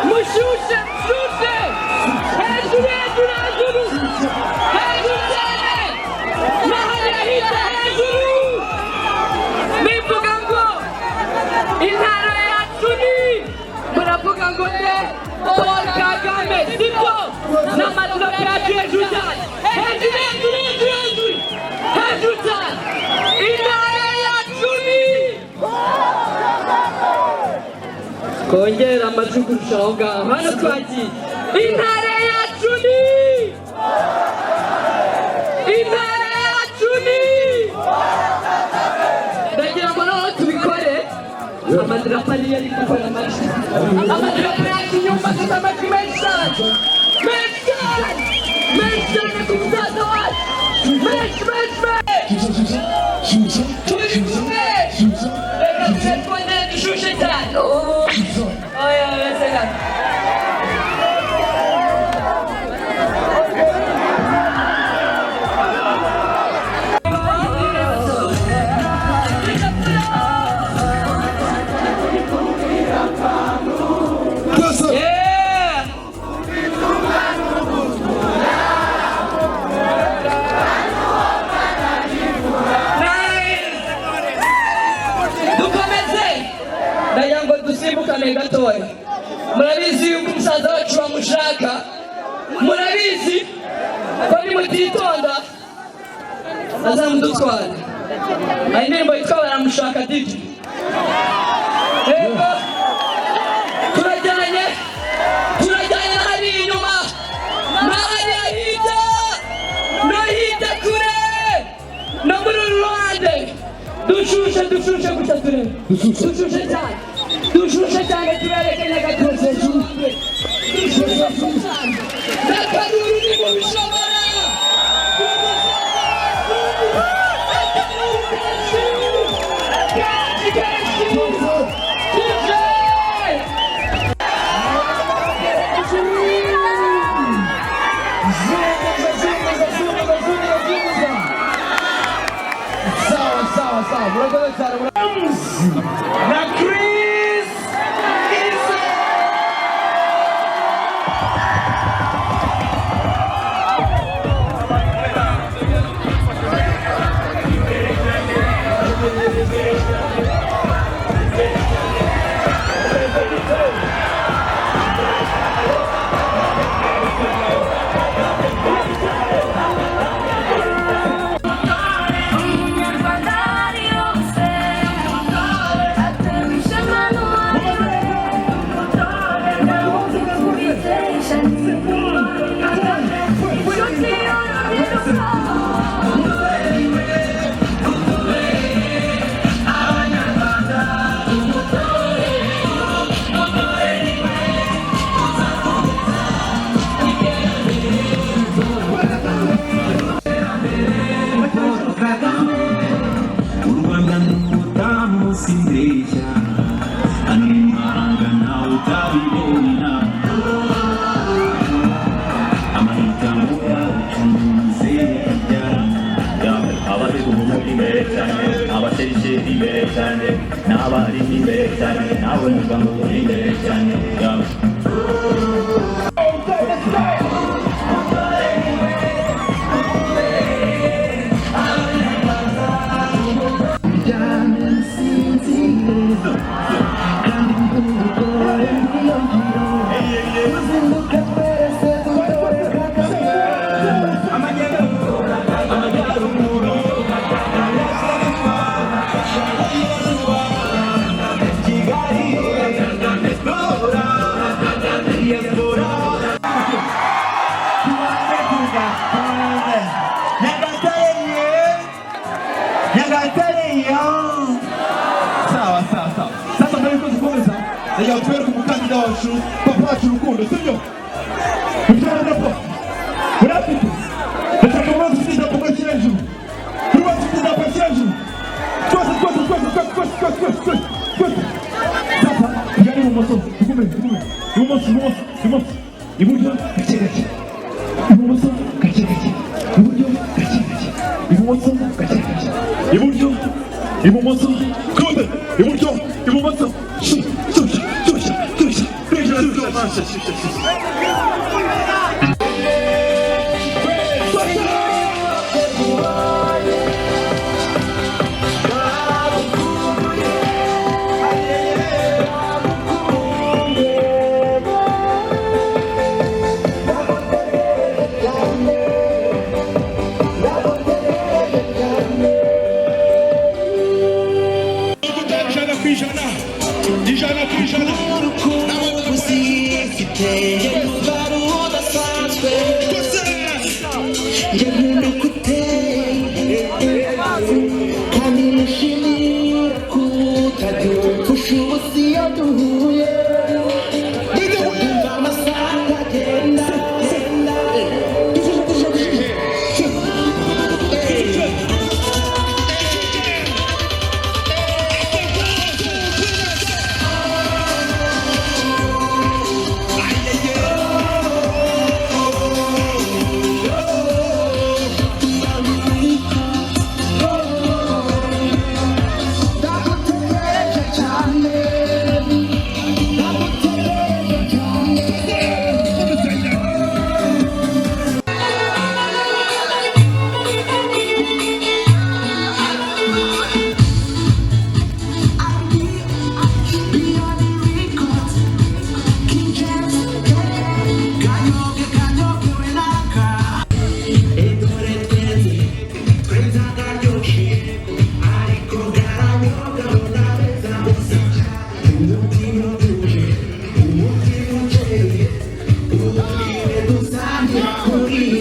Mushushe, shushe. Hejuru, hejuru, hejuru. Hejuru cyane. Mahali ahita hejuru. Bivuga ngo intara yacu ni muravuga ngo ne Paul Kagame sibyo n'amadarapo yacu hejuru cyane. Hejuru, hejuru, hejuru, hejuru. Hejuru cyane. Intara yacu ni kongera amajwi kurusha aho ngaho hano twagiye. Intara yacu ni intara yacu ni ndagira ngo noneho tubikore amadarapo ariyo ari gukora amajwi. Amadarapo yacu inyuma afite amajwi menshi cyane, menshi cyane, menshi cyane ku musaza wacu, menshi menshi menshi. Turi kumwe reka tujye twongere dushushe cyane. Oya oya dusimbukane gatoya. Murabizi yuko umusaza wacu bamushaka, murabizi ko nimutitonda azamudutwara. Hari indirimbo yitwa baramushaka Didi. Yego turajyanye hari inyuma n'ahari ahita no hirya kure no muri ruhande. Dushushe gusa turebe, dushushe cyane, dushushe cyane tubereke Nyagatare hejuru. Dushushe cyane n'akaruru ni mu bishobora. Na Chris Reka twereke umukandida wacu papa wacu Rukundo sibyo mutwara dapo urafite reka tumaze kuziza papa cy'ejo tumaze kuziza papa cy'ejo twese papa yari mu moso tugume mu moso iburyo gake ibumoso gake iburyo gake ibumoso gake iburyo ibumoso kode iburyo ibumoso ijana ku ijana Kuri